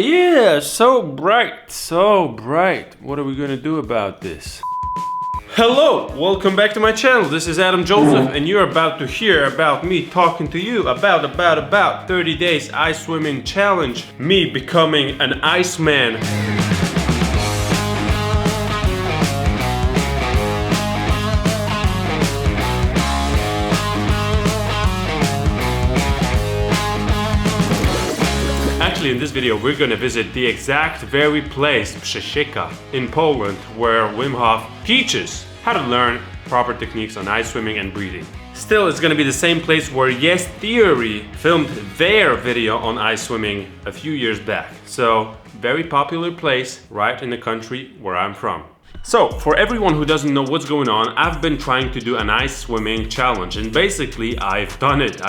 Yeah, so bright, so bright. What are we gonna do about this? Hello, welcome back to my channel. This is Adam Joseph, and you're about to hear about me talking to you about 30 days ice swimming challenge, me becoming an Iceman. Actually, in this video, we're gonna visit the exact very place, Przecieka, in Poland, where Wim Hof teaches how to learn proper techniques on ice swimming and breathing. Still, it's gonna be the same place where Yes Theory filmed their video on ice swimming a few years back. So, very popular place right in the country where I'm from. So, for everyone who doesn't know what's going on, I've been trying to do an ice swimming challenge, and basically I've done it,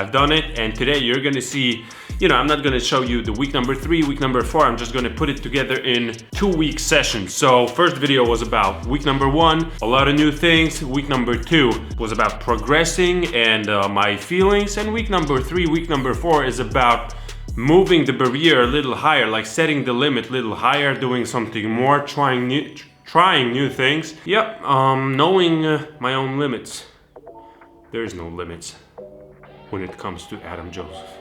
and today you're gonna see, I'm not gonna show you the week number 3, week number 4, I'm just gonna put it together in 2-week sessions. So, first video was about week number 1, a lot of new things. Week number 2 was about progressing and my feelings, and week number 3, week number 4 is about moving the barrier a little higher, like setting the limit a little higher, doing something more, trying new things. Yep, knowing my own limits. There's no limits when it comes to Adam Joseph.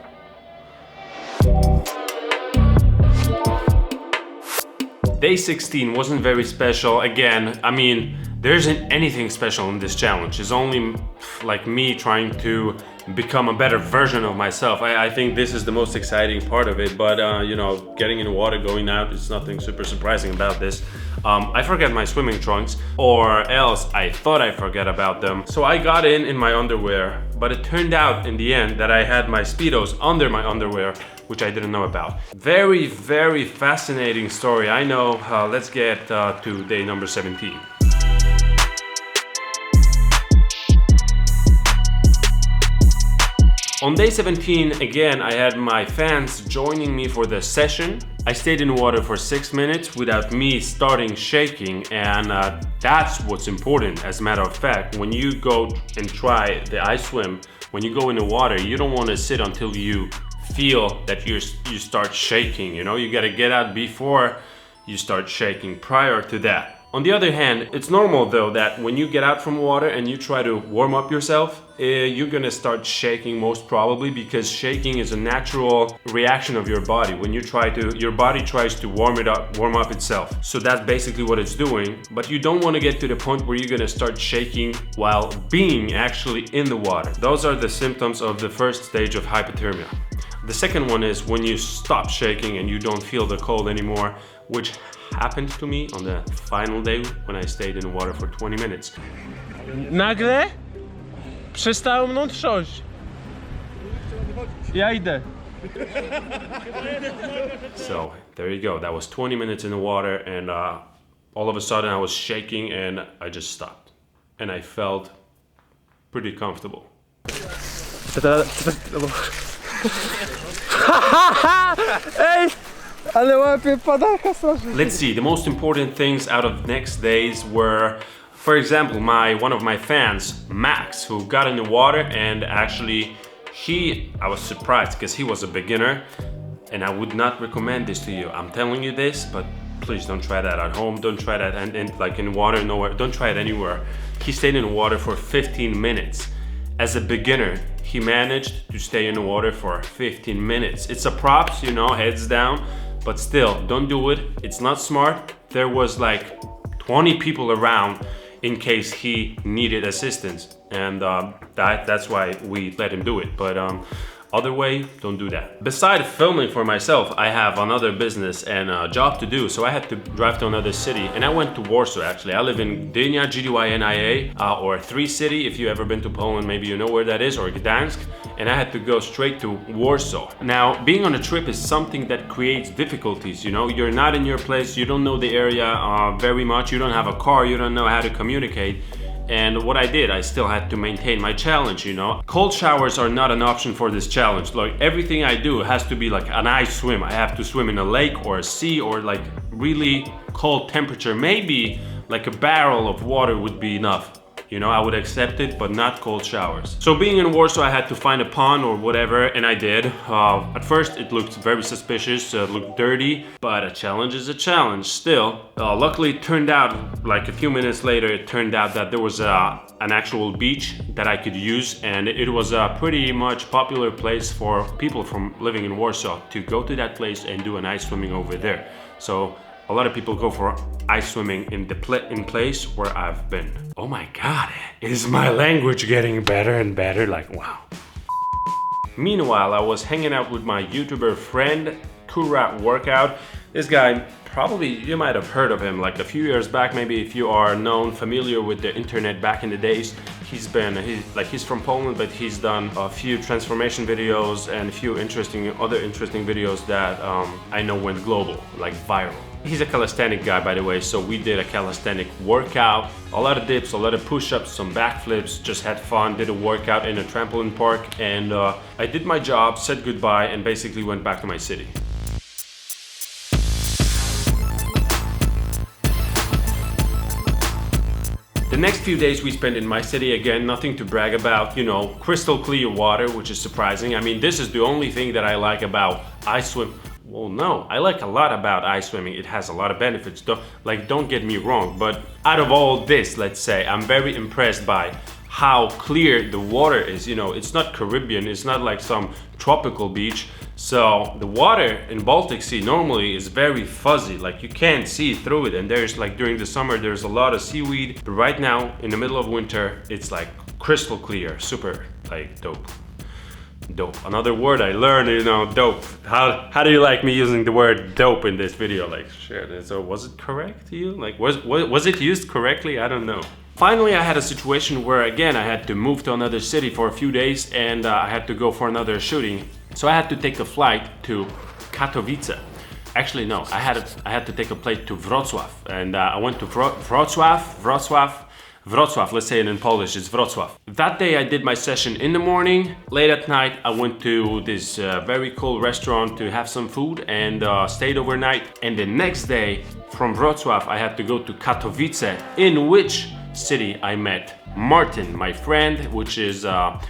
Day 16 wasn't very special. Again, there isn't anything special in this challenge. It's only like me trying to become a better version of myself. I think this is the most exciting part of it, but getting in the water, going out, is nothing super surprising about this. I forgot my swimming trunks, or else I thought I forgot about them. So I got in my underwear, but it turned out in the end that I had my Speedos under my underwear, which I didn't know about. Very, very fascinating story, I know. Let's get to day number 17. On day 17, again, I had my fans joining me for the session. I stayed in the water for 6 minutes without me starting shaking, and that's what's important. As a matter of fact, when you go and try the ice swim, when you go in the water, you don't want to sit until you feel that you start shaking. You gotta get out before you start shaking, prior to that. On the other hand, it's normal though that when you get out from water and you try to warm up yourself, you're gonna start shaking most probably, because shaking is a natural reaction of your body. When your body tries to warm up itself. So that's basically what it's doing. But you don't want to get to the point where you're gonna start shaking while being actually in the water. Those are the symptoms of the first stage of hypothermia. The second one is when you stop shaking and you don't feel the cold anymore, which happened to me on the final day when I stayed in the water for 20 minutes. Nagle przestało mną trząść. Ja idę. So there you go. That was 20 minutes in the water, and all of a sudden I was shaking and I just stopped. And I felt pretty comfortable. Ej! Ale łapie padaka strasznie. Let's see, the most important things out of next days were, for example, one of my fans, Max, who got in the water, and actually I was surprised because he was a beginner, and I would not recommend this to you. I'm telling you this, but please don't try that at home. Don't try that and like in water, nowhere. Don't try it anywhere. He stayed in the water for 15 minutes. As a beginner, he managed to stay in the water for 15 minutes. It's a props, heads down. But still, don't do it. It's not smart. There was like 20 people around in case he needed assistance. And that's why we let him do it. But other way, don't do that. Besides filming for myself, I have another business and a job to do. So I had to drive to another city, and I went to Warsaw actually. I live in Gdynia, Gdynia, or 3 City. If you've ever been to Poland, maybe you know where that is, or Gdańsk. And I had to go straight to Warsaw. Now, being on a trip is something that creates difficulties, You're not in your place, you don't know the area very much, you don't have a car, you don't know how to communicate. And what I did, I still had to maintain my challenge, Cold showers are not an option for this challenge. Like, everything I do has to be like an ice swim. I have to swim in a lake or a sea, or like really cold temperature. Maybe like a barrel of water would be enough. You know, I would accept it, but not cold showers. So being in Warsaw, I had to find a pond or whatever, and I did. At first, it looked very suspicious, it looked dirty, but a challenge is a challenge still. Luckily, it turned out, like a few minutes later, it turned out that there was an actual beach that I could use, and it was a pretty much popular place for people from living in Warsaw to go to that place and do an ice swimming over there. So a lot of people go for ice swimming in place where I've been. Oh my God, is my language getting better and better? Like, wow. Meanwhile, I was hanging out with my YouTuber friend, Kurat Workout. This guy, probably you might have heard of him like a few years back, maybe if you are familiar with the internet back in the days. He's from Poland, but he's done a few transformation videos and a few other interesting videos that I know went global, like viral. He's a calisthenic guy, by the way, so we did a calisthenic workout. A lot of dips, a lot of push-ups, some backflips, just had fun, did a workout in a trampoline park, and I did my job, said goodbye, and basically went back to my city. The next few days we spent in my city, again, nothing to brag about, you know, crystal clear water, which is surprising. I mean, this is the only thing that I like about ice swim. Well, no, I like a lot about ice swimming. It has a lot of benefits, don't get me wrong, but out of all this, let's say, I'm very impressed by how clear the water is. You know, it's not Caribbean, it's not like some tropical beach. So the water in Baltic Sea normally is very fuzzy, like you can't see through it. And there's like during the summer, there's a lot of seaweed. But right now, in the middle of winter, it's like crystal clear, super like dope. Dope. Another word I learned, you know, dope. How do you like me using the word dope in this video? Like, shit, so was it correct to you? Like, was it used correctly? I don't know. Finally, I had a situation where, again, I had to move to another city for a few days, and I had to go for another shooting. So I had to take a flight to Katowice. Actually, no, I had to take a flight to Wrocław, and I went to Wrocław, let's say it in Polish, it's Wrocław. That day I did my session in the morning. Late at night I went to this very cool restaurant to have some food and stayed overnight. And the next day from Wrocław I had to go to Katowice, in which city I met Martin, my friend, which is,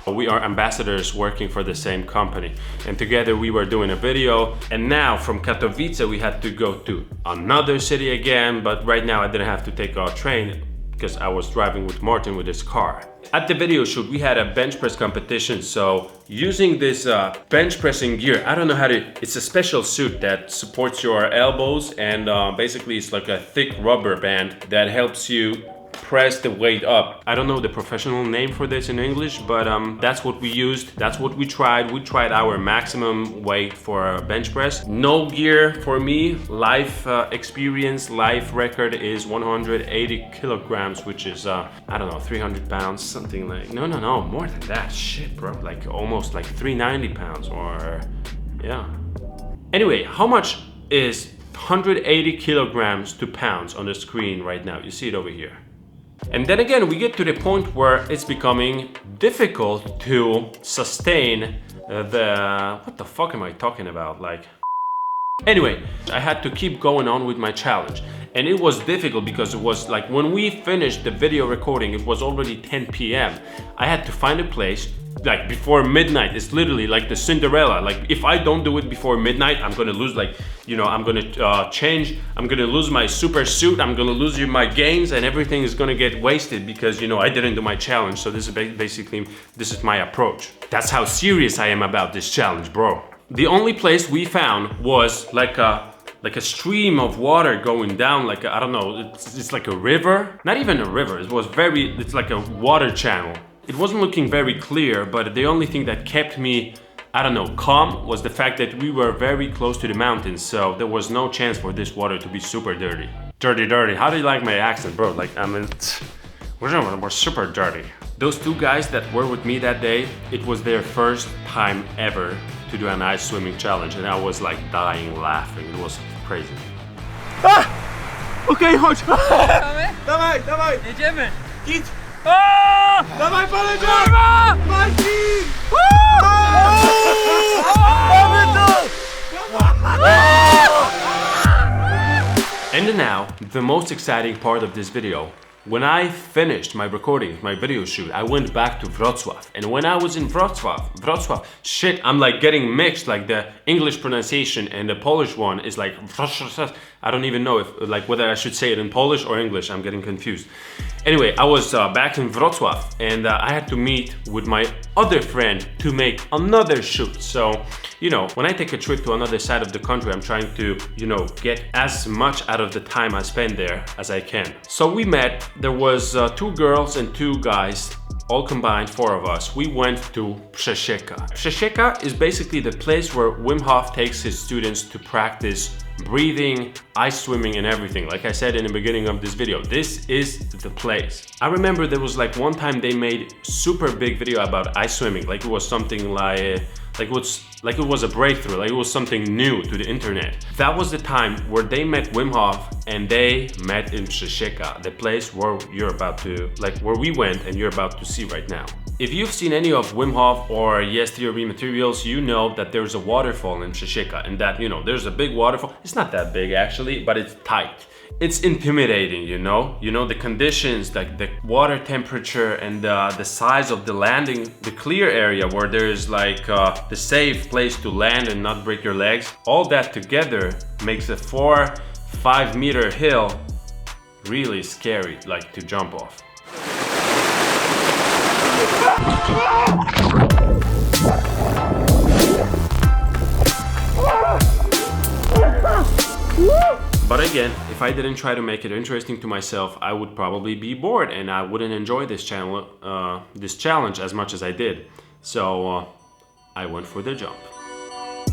we are ambassadors working for the same company. And together we were doing a video. And now from Katowice we had to go to another city again, but right now I didn't have to take a train because I was driving with Martin with his car. At the video shoot, we had a bench press competition. So using this bench pressing gear, I don't know how to, it's a special suit that supports your elbows, and basically it's like a thick rubber band that helps you press the weight up. I don't know the professional name for this in English, but that's what we used. That's what we tried. We tried our maximum weight for a bench press. No gear for me. Life experience, life record is 180 kilograms, which is, I don't know, 300 pounds, something like, no, more than that. Shit, bro, like almost like 390 pounds or, yeah. Anyway, how much is 180 kilograms to pounds on the screen right now? You see it over here. And then again, we get to the point where it's becoming difficult to sustain what the fuck am I talking about? Like, anyway, I had to keep going on with my challenge. And it was difficult because it was like when we finished the video recording, it was already 10 p.m. I had to find a place like before midnight. It's literally like the Cinderella. Like if I don't do it before midnight, I'm gonna lose, like, you know, I'm gonna change, I'm gonna lose my super suit, I'm gonna lose my gains, and everything is gonna get wasted because, you know, I didn't do my challenge. So this is basically, this is my approach. That's how serious I am about this challenge, bro. The only place we found was like a stream of water going down, like I don't know, it's like a river, not even a river, it's like a water channel. It wasn't looking very clear, but the only thing that kept me, I don't know, calm was the fact that we were very close to the mountains, so there was no chance for this water to be super dirty. Dirty. How do you like my accent, bro? Like, I mean, we're super dirty. Those two guys that were with me that day, it was their first time ever to do an ice swimming challenge, and I was like dying laughing. It was crazy. Okej, chodź! Dawaj! Jedziemy! Git! Dawaj, poleciał! Marcin! And now, the most exciting part of this video, when I finished my recording, my video shoot, I went back to Wrocław. And when I was in Wrocław, shit, I'm like getting mixed, like the English pronunciation and the Polish one is like, I don't even know if, like, whether I should say it in Polish or English, I'm getting confused. Anyway, I was back in Wrocław and I had to meet with my other friend to make another shoot. So, you know, when I take a trip to another side of the country, I'm trying to, you know, get as much out of the time I spend there as I can. So we met, there was 2 girls and 2 guys, all combined 4 of us. We went to Przesieka. Przesieka is basically the place where Wim Hof takes his students to practice breathing, ice swimming and everything. Like I said in the beginning of this video, this is the place. I remember there was like one time they made super big video about ice swimming, like it was something like it was a breakthrough, like it was something new to the internet. That was the time where they met Wim Hof and they met in Przesieka, the place where you're about to, like where we went and you're about to see right now. If you've seen any of Wim Hof or Yes Theory materials, you know that there's a waterfall in Przesieka and that, you know, there's a big waterfall. It's not that big actually, but it's tight. It's intimidating, you know? You know, the conditions, like the water temperature and the size of the landing, the clear area where there's like the safe place to land and not break your legs. All that together makes a 4-5 meter hill really scary, like to jump off. But again, if I didn't try to make it interesting to myself, I would probably be bored and I wouldn't enjoy this challenge as much as I did. So I went for the jump.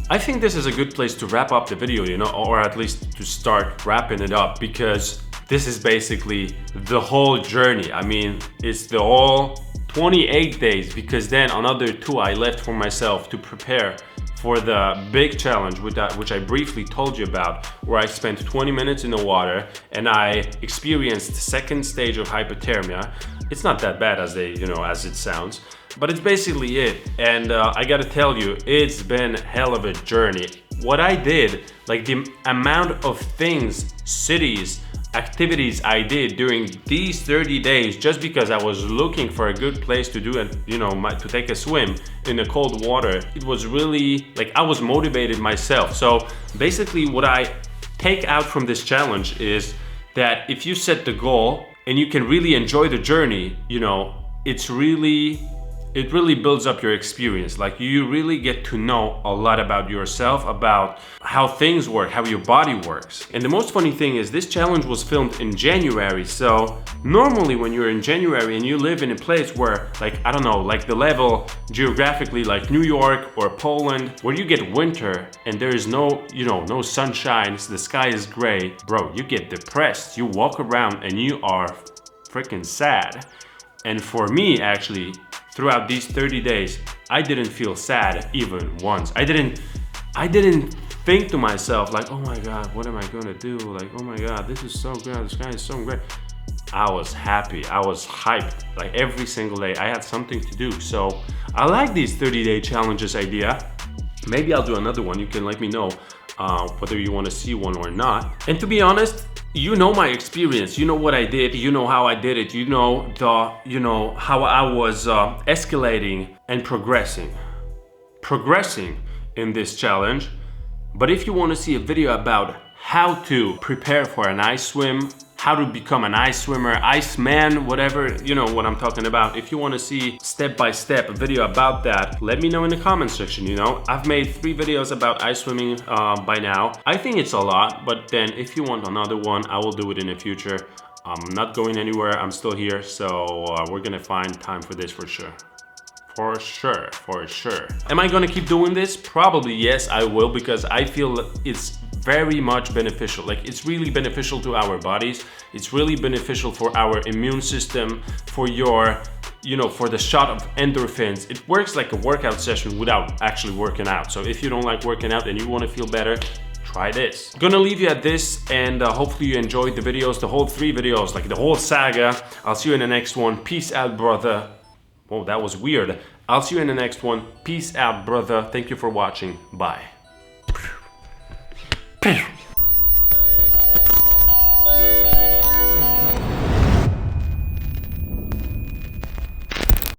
I think this is a good place to wrap up the video, you know, or at least to start wrapping it up, because this is basically the whole journey. I mean, it's the whole 28 days, because then another 2 I left for myself to prepare for the big challenge which I briefly told you about, where I spent 20 minutes in the water and I experienced the 2nd stage of hypothermia. It's not that bad as as it sounds, but it's basically it. And I gotta tell you, it's been hell of a journey. What I did, like the amount of things, cities, activities I did during these 30 days just because I was looking for a good place to do it, you know, to take a swim in the cold water. It was really like I was motivated myself. So basically what I take out from this challenge is that if you set the goal and you can really enjoy the journey, you know, it really builds up your experience. Like you really get to know a lot about yourself, about how things work, how your body works. And the most funny thing is this challenge was filmed in January. So normally when you're in January and you live in a place where, like, I don't know, like the level geographically like New York or Poland, where you get winter and there is no, you know, no sunshine, so the sky is gray, bro, you get depressed. You walk around and you are freaking sad. And for me, actually, throughout these 30 days, I didn't feel sad even once. I didn't think to myself like, oh my God, what am I gonna do? Like, oh my God, this is so good, the sky is so great. I was happy, I was hyped, like every single day. I had something to do. So I like these 30-day challenges idea. Maybe I'll do another one. You can let me know whether you wanna see one or not. And to be honest, you know my experience, you know what I did, you know how I did it, you know how I was escalating and progressing in this challenge. But if you want to see a video about how to prepare for an ice swim, how to become an ice swimmer, Iceman, whatever, you know what I'm talking about. If you want to see step-by-step a video about that, let me know in the comment section, you know. I've made 3 videos about ice swimming by now. I think it's a lot, but then if you want another one, I will do it in the future. I'm not going anywhere, I'm still here, so we're gonna find time for this for sure. For sure. Am I gonna keep doing this? Probably yes, I will, because I feel it's very much beneficial. Like it's really beneficial to our bodies. It's really beneficial for our immune system, for your, you know, for the shot of endorphins. It works like a workout session without actually working out. So if you don't like working out and you want to feel better, try this. I'm gonna leave you at this, and hopefully you enjoyed the videos, the whole 3 videos, like the whole saga. I'll see you in the next one. Peace out, brother. Whoa, that was weird. I'll see you in the next one. Peace out, brother. Thank you for watching. Bye.